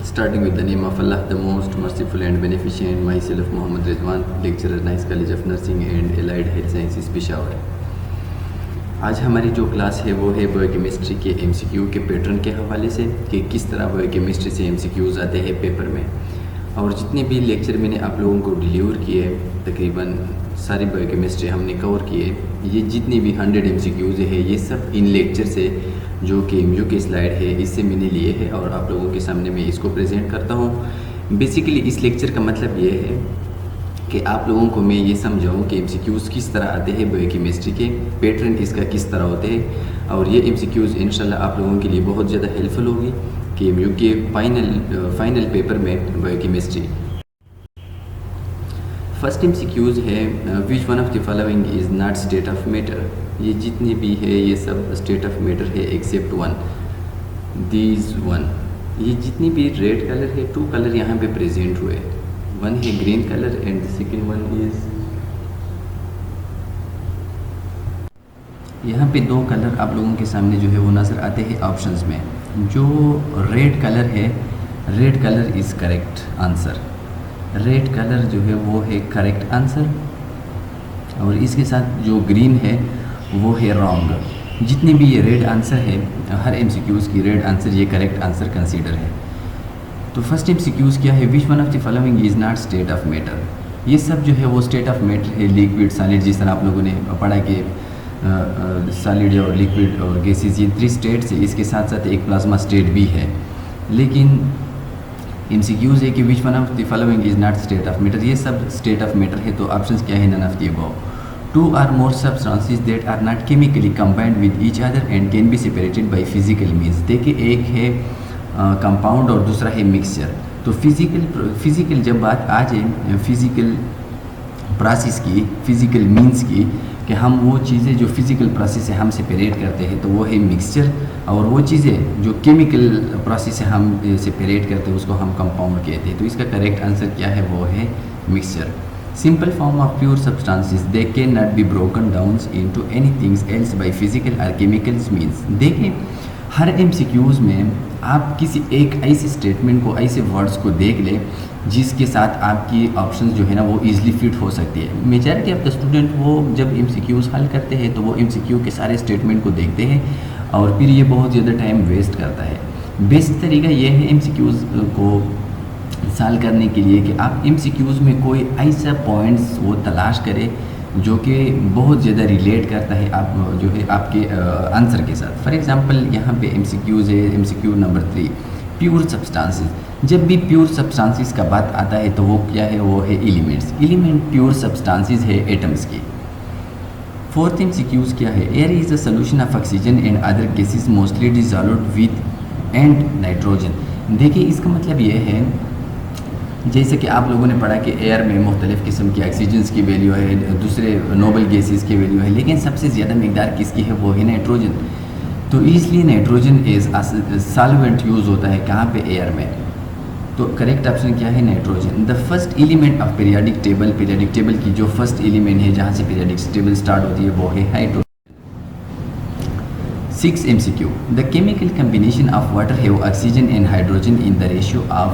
Starting with the name of Allah, the most merciful and beneficent, myself Mohammad Rizwan, lecturer Nice College of Nursing and Allied Health Sciences Peshawar. आज हमारी जो class है वो है biochemistry के MCQ के pattern के हवाले से कि किस तरह बायोकेमिस्ट्री से एमसीक्यूज़ आते हैं पेपर में। और जितने भी लेक्चर मैंने आप लोगों को डिलीवर किए, तकरीबन सारी बायोकेमिस्ट्री हमने कवर किए। ये जितनी भी 100 एमसीक्यूज़ है ये सब इन लेक्चर से जो कि एमयू के स्लाइड है इससे मैंने लिए हैं और आप लोगों के सामने मैं इसको प्रेजेंट करता हूँ। बेसिकली इस लेक्चर का मतलब ये है कि आप लोगों को मैं ये समझाऊँ कि एमसीक्यूज़ किस तरह आते हैं बायोकेमिस्ट्री के, पैटर्न इसका किस तरह होते हैं। और ये एमसीक्यूज़ इंशाल्लाह आप लोगों के लिए बहुत ज़्यादा हेल्पफुल होगी कि एमयू के फाइनल पेपर में बायोकेमिस्ट्री। फर्स्ट एमसीक्यूज़ है which one of the following is not state of matter. ये जितने भी है ये सब स्टेट ऑफ मैटर है एक्सेप्ट वन, दीज वन। ये जितनी भी रेड कलर है, 2 कलर यहाँ पे प्रेजेंट हुए, वन है green colour and the second one is, यहाँ पे 2 कलर आप लोगों के सामने जो है वो नज़र आते हैं ऑप्शंस में। जो रेड कलर है, red colour is correct answer, red colour जो है वो है करेक्ट आंसर। और इसके साथ जो ग्रीन है वो है रॉन्ग। जितने भी ये रेड आंसर है, हर एमसीक्यूज़ की रेड आंसर ये करेक्ट आंसर कंसीडर है। तो फर्स्ट एमसीक्यूज़ क्या है, which one of the following is not state of matter. ये सब जो है वो स्टेट ऑफ मैटर है, लिक्विड सॉलिड, जिस तरह आप लोगों ने पढ़ा कि सॉलिड और लिक्विड और गैसेस ये 3 स्टेट्स है। इसके साथ साथ एक प्लाज्मा स्टेट भी है। लेकिन एमसीक्यूज़ है कि which one of the following is not state of matter, ये सब स्टेट ऑफ मैटर है। तो ऑप्शंस क्या है, none of the above. 2 or more substances that are not chemically combined with each other and can be separated by physical means। देखिए एक है compound और दूसरा है मिक्सचर। तो फिज़िकल जब बात आ जाए फिज़िकल प्रोसेस की, फिज़िकल मीन्स की, कि हम वो चीज़ें जो फिज़िकल प्रोसेस से हम सेपरेट करते हैं तो वो है मिक्सचर। और वो चीज़ें जो केमिकल प्रोसेस से हम सेपरेट करते हैं उसको हम कंपाउंड कहते हैं। तो इसका करेक्ट आंसर क्या है, वो है mixture. Simple form of pure substances, they cannot be broken down into anything else by physical or chemical means। देखें हर MCQs में आप किसी एक ऐसे स्टेटमेंट को, ऐसे वर्ड्स को देख लें जिसके साथ आपकी ऑप्शंस जो है ना वो ईजिली फिट हो सकती है। मेजॉरिटी ऑफ द स्टूडेंट वो जब MCQs हल करते हैं तो वो MCQ के सारे स्टेटमेंट को देखते हैं और फिर ये बहुत ज़्यादा टाइम वेस्ट करता है। बेस्ट तरीका ये है MCQs को सॉल्व करने के लिए कि आप MCQs में कोई ऐसा पॉइंट्स वो तलाश करें जो कि बहुत ज़्यादा रिलेट करता है आप जो है आपके आंसर के साथ। फॉर एग्जांपल यहाँ पे MCQs है, MCQ नंबर 3 प्योर सब्सटेंसेस। जब भी प्योर सब्सटेंसेस का बात आता है तो वो क्या है, वो है एलिमेंट्स। एलिमेंट प्योर सब्सटेंसेस है एटम्स की। 4th MCQs क्या है, air is a solution of oxygen and other gases mostly dissolved with and nitrogen. देखिए इसका मतलब ये है जैसे कि आप लोगों ने पढ़ा कि एयर में मुख्तलिफ़ किस्म की ऑक्सीजन्स की वैल्यू है, दूसरे नोबल गैसेस की वैल्यू है, लेकिन सबसे ज़्यादा मिकदार किसकी है, वो है नाइट्रोजन। तो इसलिए नाइट्रोजन एज सॉल्वेंट यूज़ होता है कहाँ पे, एयर में। तो करेक्ट ऑप्शन क्या है, nitrogen. The first element of periodic table, periodic table की जो फर्स्ट एलिमेंट है जहाँ से पीरियडिक टेबल स्टार्ट होती है वो है hydrogen. 6th MCQ, the chemical combination of water have oxygen and hydrogen in the ratio of.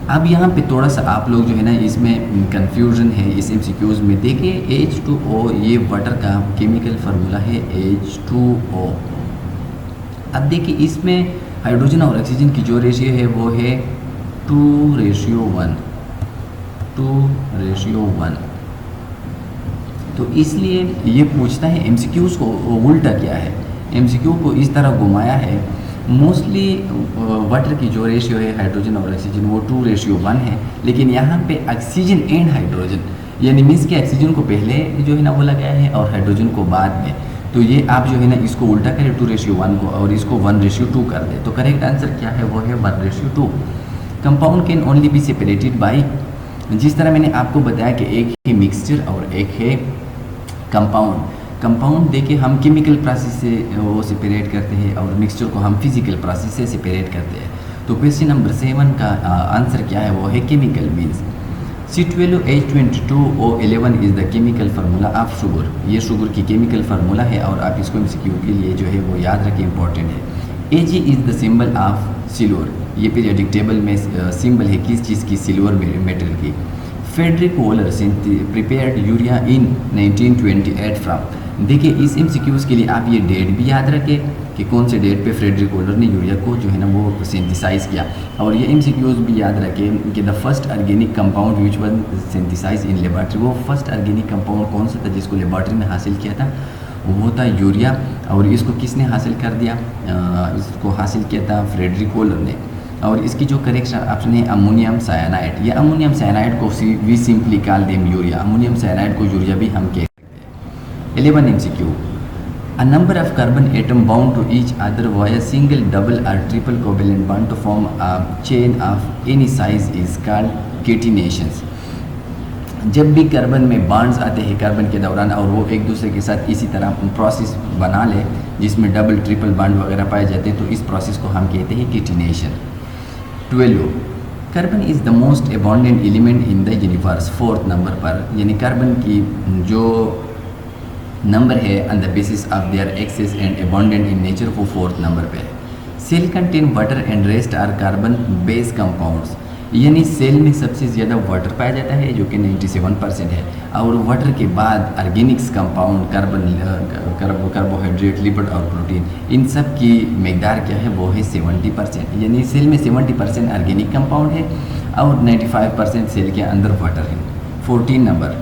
अब यहाँ पे थोड़ा सा आप लोग जो है ना इसमें कंफ्यूजन है इस MCQs में। देखिए H2O ये वाटर का केमिकल फार्मूला है H2O। अब देखिए इसमें हाइड्रोजन और ऑक्सीजन की जो रेशियो है वो है 2:1, 2:1। तो इसलिए ये पूछता है MCQs को उल्टा किया है, MCQ को इस तरह घुमाया है। मोस्टली वाटर की जो रेशियो है हाइड्रोजन और ऑक्सीजन वो 2:1 है, लेकिन यहाँ पे ऑक्सीजन एंड हाइड्रोजन यानी मीन्स कि ऑक्सीजन को पहले जो है ना वो लगाया है और हाइड्रोजन को बाद में। तो ये आप जो है ना इसको उल्टा करें 2:1 को और इसको 1:2 कर दे। तो करेक्ट आंसर क्या है, वो है 1:2। Compound can only be separated by, जिस तरह मैंने आपको बताया कि एक है मिक्सचर और एक है कंपाउंड। कंपाउंड देखिए हम केमिकल प्रोसेस से वो सेपरेट करते हैं और मिक्सचर को हम फिजिकल प्रोसेस से सेपरेट करते हैं। तो क्वेश्चन नंबर 7 का आंसर क्या है, वो है chemical means. C12H22O11 is the chemical formula of sugar. ये शुगर की केमिकल फार्मूला है और आप इसको MCQ के लिए जो है वो याद रखें, इंपॉर्टेंट है। Ag is the symbol of silver, ये पीरियोडिक टेबल में सिंबल है किस चीज़ की, सिल्वर मेटल की। Friedrich Wohler prepared urea in 1928 from. देखिए इस एमसीक्यूज़ के लिए आप ये डेट भी याद रखें कि कौन से डेट पे फ्रेडरिक वॉलर ने यूरिया को जो है ना वो सिंथेसाइज किया, और ये एमसीक्यूज़ भी याद रखें कि the first organic compound which one synthesize in laboratory, वो फर्स्ट ऑर्गेनिक कंपाउंड कौन सा था जिसको लेबॉर्ट्री में हासिल किया था, वो था यूरिया। और इसको किसने हासिल कर दिया, इसको हासिल किया था फ्रेडरिक वॉलर ने। और इसकी जो करेक्ट ऑप्शन है अमोनियम साइनाइड। या अमोनियम साइनाइड को we simply call them urea, ammonium cyanide को यूरिया भी हम कह सकते हैं। 11 MCQ, a number of carbon atom bound to each other via single, double or triple covalent bond to form a chain of any size is called catenations। जब भी carbon में bonds आते हैं कार्बन के दौरान और वो एक दूसरे के साथ इसी तरह प्रोसेस बना ले जिसमें डबल ट्रिपल बॉन्ड वगैरह पाए जाते हैं, तो इस प्रोसेस को हम कहते हैं catenation. 12 carbon is the most abundant element in the universe. 4th number पर यानी कार्बन की जो नंबर है on the basis of their excess and abundant in nature, वो 4th नंबर पे है। Cell contain water and rest are carbon base compounds, यानी cell में सबसे ज़्यादा वाटर पाया जाता है जो कि 97% है, और वाटर के बाद ऑर्गेनिक्स कंपाउंड कार्बोहाइड्रेट, लिपिड और प्रोटीन, इन सब की मकदार क्या है, वो है 70%। यानी सेल में 70% ऑर्गेनिक कंपाउंड है और 95% सेल के अंदर वाटर है। 14 number,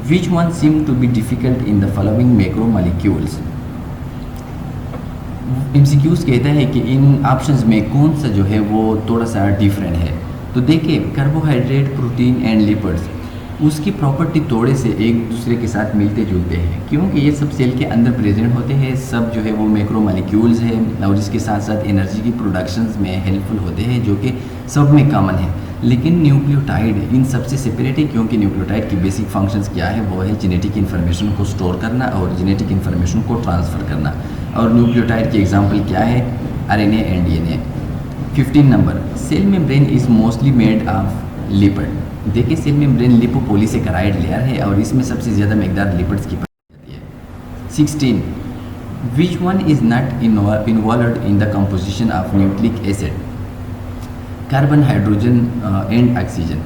which one seem to be difficult in the following macromolecules. MCQs कहता है कि इन ऑप्शंस में कौन सा जो है वो थोड़ा सा डिफरेंट है। तो देखिए कार्बोहाइड्रेट, प्रोटीन एंड लिपिड्स, उसकी प्रॉपर्टी थोड़े से एक दूसरे के साथ मिलते जुलते हैं क्योंकि ये सब सेल के अंदर प्रेजेंट होते हैं, सब जो है वो मैक्रोमोलिक्यूल्स हैं और इसके साथ साथ एनर्जी की प्रोडक्शंस में हेल्पफुल होते हैं जो कि सब में कॉमन है। लेकिन न्यूक्लियोटाइड इन सबसे सेपरेट है क्योंकि न्यूक्लियोटाइड की बेसिक फंक्शंस क्या है, वो है जेनेटिक इन्फॉर्मेशन को स्टोर करना और जेनेटिक इन्फॉर्मेशन को ट्रांसफ़र करना। और न्यूक्लियोटाइड के एग्जाम्पल क्या है, RNA and DNA। 15 number, cell membrane is mostly made of lipid. देखिए सेल मेम्ब्रेन लिपोपॉलीसेकेराइड लेयर है और इसमें सबसे ज़्यादा मकदार लिपिड्स की पाई जाती है। 16, which one is not involved in the composition of nucleic acid, carbon, hydrogen and oxygen.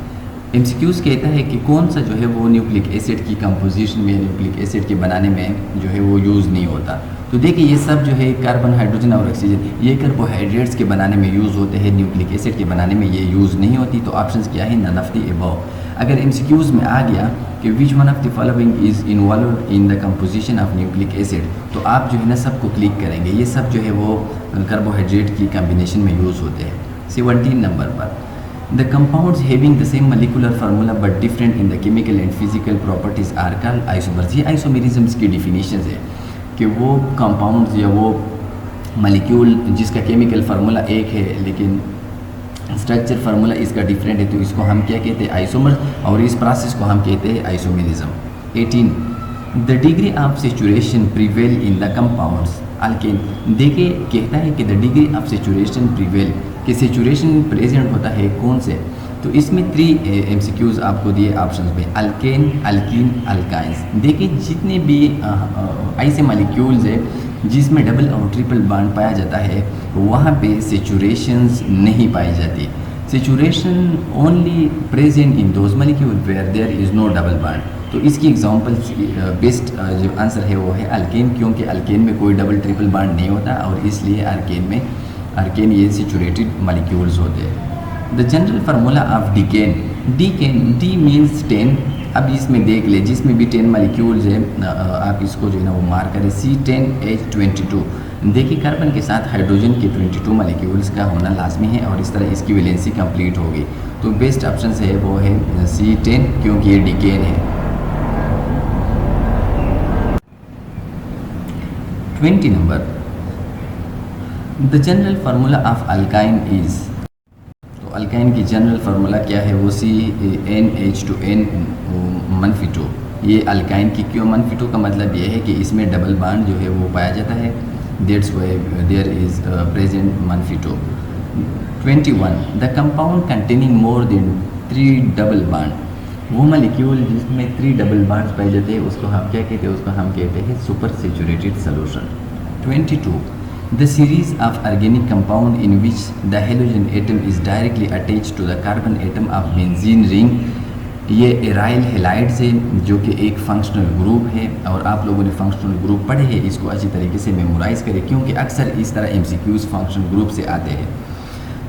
MCQs कहता है कि कौन सा जो है वो न्यूक्लिक एसिड की कंपोजिशन में, न्यूक्लिक एसिड के बनाने में जो है वो यूज़ नहीं होता। तो देखिए ये सब जो है कार्बन, हाइड्रोजन और ऑक्सीजन, ये कार्बोहाइड्रेट्स के बनाने में यूज़ होते हैं, न्यूक्लिक एसिड के बनाने में ये यूज़ नहीं होती। तो ऑप्शंस क्या है, नन ऑफ द अबव। अगर एमसीक्यूज़ में आ गया कि which one of the following is involved in the composition of nucleic acid, तो आप जो है ना सबको क्लिक करेंगे, ये सब जो है वो कार्बोहाइड्रेट की कम्बिनेशन में यूज़ होते हैं। 17 नंबर पर, the compounds having the same molecular formula but different in the chemical and physical properties are called isomers. ये आइसोमेरिज्म्स की डिफिनीशंस है कि वो कंपाउंड्स या वो मॉलिक्यूल जिसका केमिकल फार्मूला एक है लेकिन स्ट्रक्चर फार्मूला इसका डिफरेंट है, तो इसको हम क्या कहते हैं, आइसोमर, और इस प्रोसेस को हम कहते हैं isomerism. 18, the degree of saturation prevail in the compounds, alkane. देखिए कहता है कि the degree of saturation prevail, कि सेचुरेशन प्रेजेंट होता है कौन से, तो इसमें 3 MCQs आपको दिए ऑप्शंस में, अल्केन, अल्कीन, अल्काइंस। देखिए जितने भी ऐसे मॉलिक्यूल्स है जिसमें डबल और ट्रिपल बॉन्ड पाया जाता है वहाँ पे सेचुरेशंस नहीं पाई जाती। Saturation only present in those molecule where there is no double bond. तो इसकी एग्जांपल बेस्ट जो आंसर है वो है अल्केन, क्योंकि अल्केन में कोई डबल ट्रिपल बॉन्ड नहीं होता और इसलिए अल्केन ये सेचुरेटेड मॉलिक्यूल्स होते हैं। The general formula of decane, D means 10। अब इसमें देख ले जिसमें भी 10 मॉलिक्यूल्स है आप इसको जो है ना वो मार्क करें, C10H22। देखिए कार्बन के साथ हाइड्रोजन के 22 मॉलिक्यूल्स का होना लाजमी है और इस तरह इसकी वैलेंसी कंप्लीट होगी। तो बेस्ट ऑप्शन है वो है C10 क्योंकि ये डीकेन है। 20 number, the general formula of alkyne is, तो अल्काइन की जनरल फार्मूला क्या है, वो CnH2n-2। ये अल्काइन की क्यों -2 का मतलब ये है कि इसमें डबल बॉन्ड जो है वो पाया जाता है, that's why there is present -2। 21, the compound containing more than 3 double bond, वो मॉलिक्यूल जिसमें 3 डबल बॉन्ड्स पाए जाते हैं उसको हम क्या कहते हैं, उसको हम कहते हैं super saturated solution. 22, The series of organic compound in which the halogen atom is directly attached to the carbon atom of benzene ring, ये एराइल हेलाइड्स है जो कि एक फंक्शनल ग्रुप है। और आप लोगों ने फंक्शनल ग्रुप पढ़े हैं, इसको अच्छी तरीके से मेमोराइज़ करें क्योंकि अक्सर इस तरह MCQs फंक्शनल ग्रुप से आते हैं।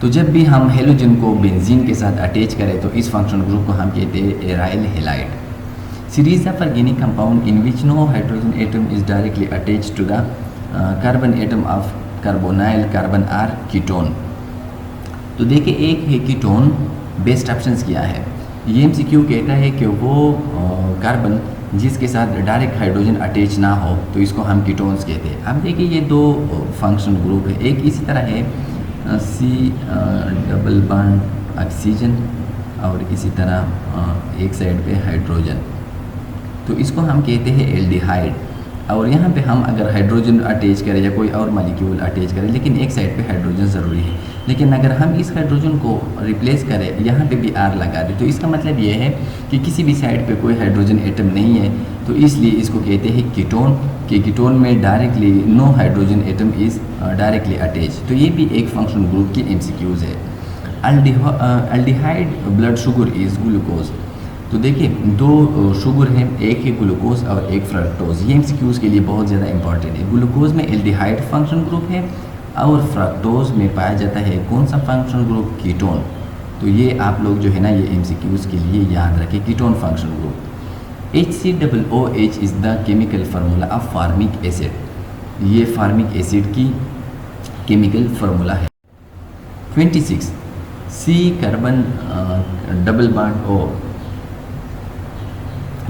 तो जब भी हम हेलोजन को बेंजीन के साथ अटैच करें तो इस फंक्शनल ग्रुप को हम कहते हैं aryl halide. Series of organic compound in which no hydrogen atom is directly attach to the carbon atom of carbonyl carbon are ketone. तो देखिए एक है कीटोन, बेस्ट ऑप्शंस क्या है। ये MCQ कहता है कि वो कार्बन जिसके साथ डायरेक्ट हाइड्रोजन अटैच ना हो तो इसको हम कीटोन्स कहते हैं। अब देखिए ये दो फंक्शनल ग्रुप है, एक इसी तरह है C डबल बॉन्ड ऑक्सीजन और इसी तरह एक साइड पे हाइड्रोजन, तो इसको हम कहते हैं एल्डिहाइड। और यहाँ पे हम अगर हाइड्रोजन अटैच करें या कोई और मॉलिक्यूल अटैच करें, लेकिन एक साइड पे हाइड्रोजन ज़रूरी है। लेकिन अगर हम इस हाइड्रोजन को रिप्लेस करें, यहाँ पे भी R लगा दें, तो इसका मतलब ये है कि किसी भी साइड पे कोई हाइड्रोजन एटम नहीं है, तो इसलिए इसको कहते हैं कीटोन। कि कीटोन में directly no hydrogen atom is directly attach. तो ये भी एक फंक्शनल ग्रुप की MCQs है। Aldehyde blood sugar is glucose. तो देखिए दो शुगर हैं, एक है ग्लूकोज और एक फ्रक्टोज। ये MCQs के लिए बहुत ज़्यादा इंपॉर्टेंट है। ग्लूकोज में एल्डिहाइड फंक्शन ग्रुप है और फ्रक्टोज में पाया जाता है कौन सा फंक्शन ग्रुप, कीटोन। तो ये आप लोग जो है ना ये MCQs के लिए याद रखें, ketone function group. HCOOH is the chemical formula of formic acid. ये फार्मिक एसिड की केमिकल फार्मूला है। 26 C carbon double bond O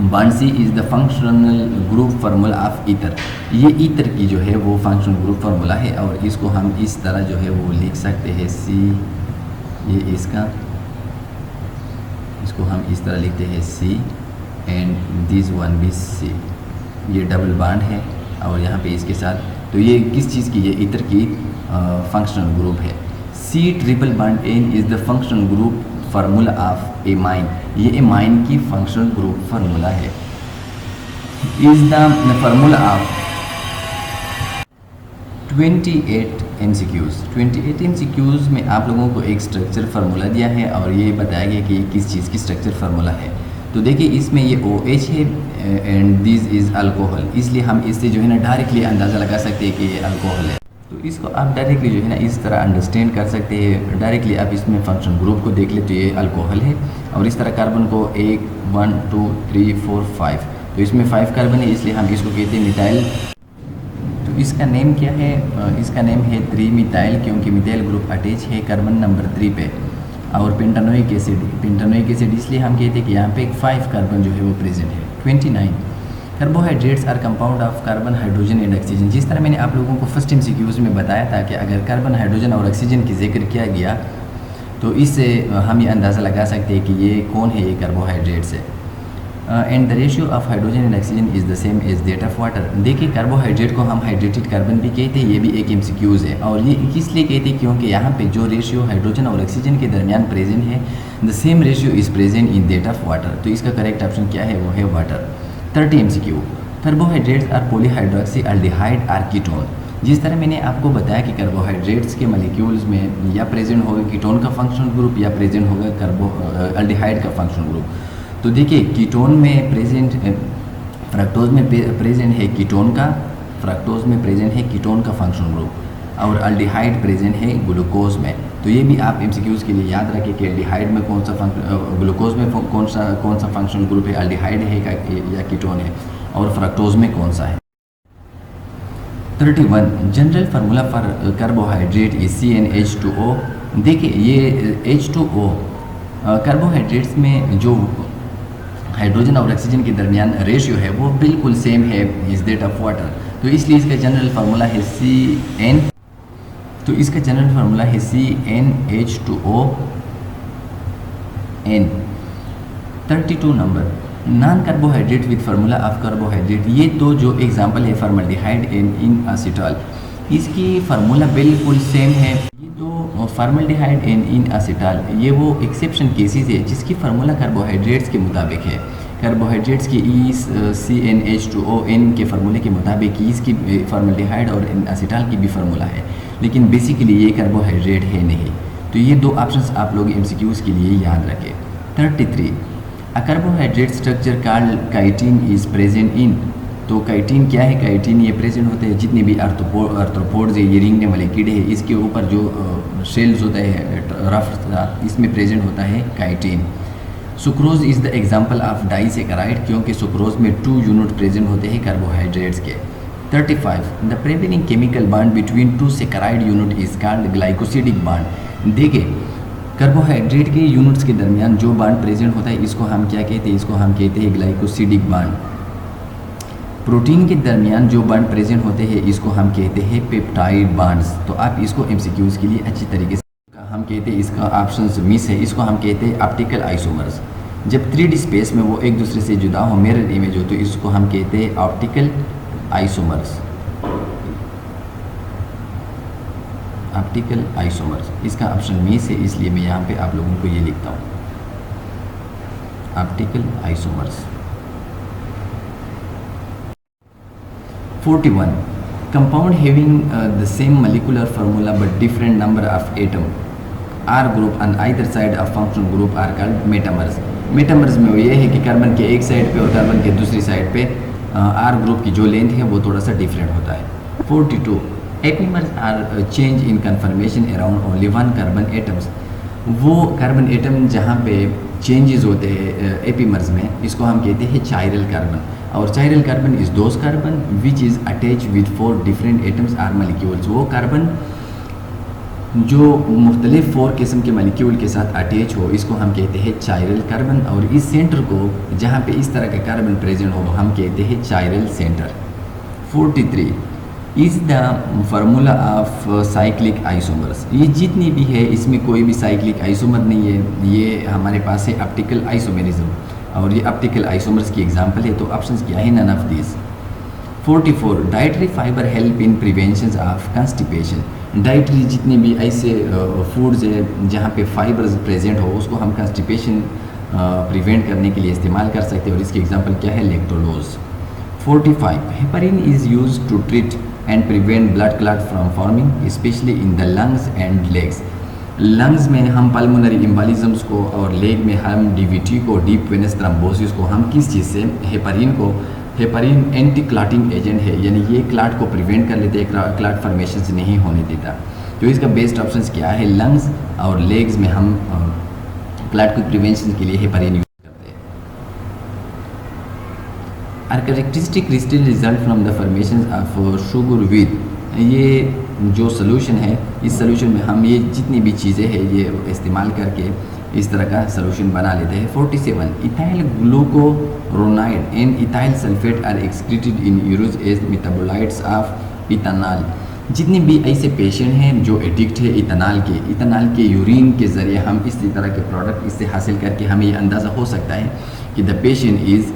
bond C is the functional group formula of ether. ये ईथर की जो है वो फंक्शनल ग्रुप फार्मूला है और इसको हम इस तरह जो है वो लिख सकते हैं C, ये इसको हम इस तरह लिखते हैं C एंड दिस वन भी C। ये डबल बॉन्ड है और यहाँ पे इसके साथ, तो ये किस चीज़ की, ये ईथर की फंक्शनल ग्रुप है। C triple bond N is the functional group formula of amine. ये एमाइन की फंक्शनल ग्रुप फार्मूला है। Is the formula of 28 MCQs। 28 MCQs में आप लोगों को एक स्ट्रक्चर फार्मूला दिया है और ये बताया गया कि किस चीज़ की स्ट्रक्चर फार्मूला है। तो देखिए इसमें ये OH है एंड दिस इज़ अल्कोहल, इसलिए हम इससे जो है ना डायरेक्टली अंदाज़ा लगा सकते हैं कि ये अल्कोहल है। तो इसको आप डायरेक्टली जो है ना इस तरह अंडरस्टैंड कर सकते हैं। डायरेक्टली आप इसमें फंक्शन ग्रुप को देख ले तो ये अल्कोहल है। और इस तरह कार्बन को 1 1 2 3 4 5, तो इसमें 5 कार्बन है, इसलिए हम इसको कहते हैं मिथाइल। तो इसका नेम क्या है, इसका नेम है 3 मिथाइल, क्योंकि मिथाइल ग्रुप अटैच है कार्बन नंबर 3 पे। और पेंटानोइक एसिड इसलिए हम कहते हैं कि यहाँ पे 5 कार्बन जो है वो प्रेजेंट है। 29 carbohydrates are compound of carbon, hydrogen and oxygen. जिस तरह मैंने आप लोगों को फर्स्ट MCQs में बताया था कि अगर कार्बन, हाइड्रोजन और ऑक्सीजन की जिक्र किया गया तो इससे हम ये अंदाज़ा लगा सकते हैं कि ये कौन है, ये कार्बोहाइड्रेट्स है। And the ratio of hydrogen and oxygen is the same as that of water. देखिए कार्बोहाइड्रेट को हम हाइड्रेटेड कार्बन भी कहते हैं, ये भी एक MCQs है। और ये किस लिए कहते हैं, क्योंकि यहाँ पे जो रेशियो हाइड्रोजन और ऑक्सीजन के दरमियान प्रेजेंट है, the same ratio is present in that of water. तो इसका करेक्ट ऑप्शन क्या है, वो है water. 30 MCQ carbohydrates are polyhydroxy aldehyde or ketone. जिस तरह मैंने आपको बताया कि कार्बोहाइड्रेट्स के मॉलिक्यूल्स में या प्रेजेंट होगा कीटोन का फंक्शनल ग्रुप या प्रेजेंट होगा एल्डिहाइड का फंक्शनल ग्रुप। तो देखिए कीटोन में प्रेजेंट, फ्रक्टोज में प्रेजेंट है कीटोन का, फ्रक्टोज में प्रेजेंट है कीटोन का फंक्शनल ग्रुप, और एल्डिहाइड प्रेजेंट है ग्लूकोज में। तो ये भी आप MCQs के लिए याद रखें कि एल्डिहाइड में कौन सा ग्लूकोज में कौन सा फंक्शनल ग्रुप है, एल्डिहाइड है या कीटोन है, और फ्रक्टोज में कौन सा है। 31 general formula for carbohydrate is CnH2O। देखिए ये H2O कार्बोहाइड्रेट्स में जो हाइड्रोजन और ऑक्सीजन के दरमियान रेशियो है वो बिल्कुल सेम है इज दैट ऑफ वाटर। तो इसलिए इसका जनरल फार्मूला है CN। तो इसका जनरल फार्मूला है CnH2O N। 32 number non carbohydrate with formula of carbohydrate. ये तो जो एग्जांपल है फॉर्मल्डिहाइड एंड इन असीटॉल, इसकी फार्मूला बिल्कुल सेम है। ये तो फॉर्मल्डिहाइड एंड इन असीटॉल ये वो एक्सेप्शन केसेस है जिसकी फार्मूला कार्बोहाइड्रेट्स के मुताबिक है। कार्बोहाइड्रेट्स की CnH2ON के फार्मूले के मुताबिक इसकी फॉर्मल्डिहाइड और एसिटाल की भी फार्मूला है, लेकिन बेसिकली ये कार्बोहाइड्रेट है नहीं। तो ये दो ऑप्शंस आप लोग MCQs के लिए याद रखें। 33 a carbohydrate structure called chitin is present in. तो काइटिन क्या है? काइटिन ये प्रेजेंट होते हैं जितने भी आर्थ्रोपोड्स है, ये रेंगने वाले कीड़े हैं, इसके ऊपर जो शेल्स होता है रफ, इसमें प्रेजेंट होता है chitin. Sucrose is the example of disaccharide, क्योंकि सुक्रोज में 2 यूनिट प्रेजेंट होते हैं कार्बोहाइड्रेट्स के। 35 the prevailing chemical bond between 2 saccharide unit is called glycosidic bond. देखिए कार्बोहाइड्रेट के यूनिट्स के दरमियान जो बॉन्ड प्रेजेंट होता है इसको हम क्या कहते हैं? इसको हम कहते हैं ग्लाइकोसिडिक बॉन्ड। प्रोटीन के दरमियान जो बॉन्ड प्रेजेंट होते हैं इसको हम कहते हैं पेप्टाइड बॉन्ड्स। तो आप इसको MCQs के लिए अच्छी तरीके से हम कहते हैं, इसका ऑप्शन मिस है, इसको हम कहते हैं ऑप्टिकल आइसोमर्स। जब 3D स्पेस में वो एक दूसरे से जुदा हो, मिरर इमेज हो, तो इसको हम कहते हैं ऑप्टिकल आइसोमर्स। ऑप्टिकल आइसोमर्स इसका ऑप्शन मिस है, इसलिए मैं यहाँ पे आप लोगों को ये लिखता हूँ optical isomers. 41 compound having the same molecular formula but different number of atom or group on either side of functional group are called metamers. Metamers में वो ये है कि कार्बन के एक साइड पे और कार्बन के दूसरी साइड पे आर ग्रुप की जो लेंथ है वो थोड़ा सा डिफरेंट होता है। 42 epimers are change in conformation around only 1 carbon atoms. वो कार्बन एटम जहाँ पे चेंजेस होते हैं एपीमर्स में, इसको हम कहते हैं चायरल कार्बन। और chiral carbon is those carbon which is attach with 4 different atoms or molecules. वो कार्बन जो मुख्तलिफ 4 किस्म के मॉलिक्यूल के साथ अटैच हो, इसको हम कहते हैं चायरल कार्बन। और इस सेंटर को जहाँ पे इस तरह का कार्बन प्रेजेंट हो हम कहते हैं chiral centre. 43 is the formula of cyclic isomers. ये जितनी भी है इसमें कोई भी साइक्लिक आइसोमर नहीं है, ये हमारे पास है ऑप्टिकल आइसोमेरिज्म, और ये ऑप्टिकल आइसोमर्स की एग्जांपल है। तो ऑप्शंस क्या है? None of this. 44 dietary fibre help in prevention of constipation. Dietary जितने भी ऐसे फूड्स है जहाँ पे फाइबर्स प्रेजेंट हो, उसको हम कंस्टिपेशन प्रिवेंट करने के लिए इस्तेमाल कर सकते हैं, और इसकी एग्जांपल क्या है? Lactulose. 45 heparin is use to treat and prevent blood clot from forming specially in the lungs and legs. Lungs में हम पल्मोनरी एम्बोलिज्म्स को और लेग में हम DVT को, डीप वेनस थ्रोम्बोसिस को हम किस चीज़ से? हेपरिन को। हेपरिन एंटी क्लॉटिंग एजेंट है, यानी ये क्लॉट को प्रिवेंट कर लेते हैं, क्लॉट फॉर्मेशन नहीं होने देता। तो इसका बेस्ट ऑप्शन क्या है? लंग्स और लेग्स में हम क्लॉट को प्रिवेंशन के लिए हेपरिन यूज करते हैं। Are characteristic crystal result from the formation of sugar with. ये जो सोल्यूशन है, इस सोल्यूशन में हम ये जितनी भी चीज़ें हैं ये इस्तेमाल करके इस तरह का सोल्यूशन बना लेते हैं। 47 ethyl glucuronide and ethyl sulphate are excreted in urine as metabolites of ethanol. जितने भी ऐसे पेशेंट हैं जो एडिक्ट है इथेनॉल के यूरिन के ज़रिए हम इसी तरह के प्रोडक्ट इससे हासिल करके हमें ये अंदाज़ा हो सकता है कि द पेशेंट इज़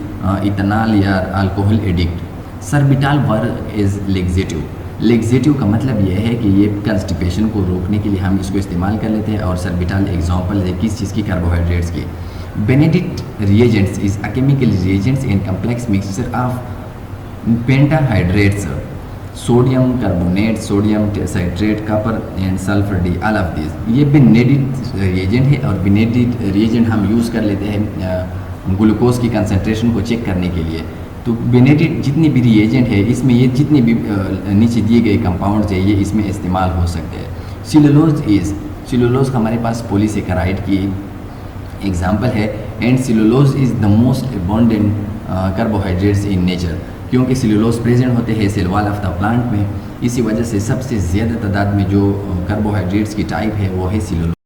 इथेनॉल या alcohol addict. Sorbitol work is laxative. Laxative का मतलब यह है कि ये कंस्टिपेशन को रोकने के लिए हम इसको इस्तेमाल कर लेते हैं, और सर्बिटाल एग्जांपल है किस चीज़ की? कार्बोहाइड्रेट्स की। Benedict reagents is a chemical reagents in complex mixture of pentahydrates, sodium carbonate, sodium citrate, copper and sulphur D, all of this. ये बेनेडिक्ट रिएजेंट है, और बेनेडिक्ट रिएजेंट हम यूज़ कर लेते हैं ग्लूकोज की कंसनट्रेशन को चेक करने के लिए। तो बेनेडिक्ट जितनी भी रिएजेंट है इसमें ये जितने भी नीचे दिए गए कंपाउंड्स है ये इसमें इस्तेमाल हो सकते हैं। सेलुलोज हमारे पास पॉलीसेकेराइड की एग्जांपल है, and cellulose is the most abundant carbohydrates in nature, क्योंकि सेलुलोज प्रेजेंट होते हैं cell wall of the plant में। इसी वजह से सबसे ज़्यादा तादाद में जो कार्बोहाइड्रेट्स की टाइप है वो है सेलुलोज।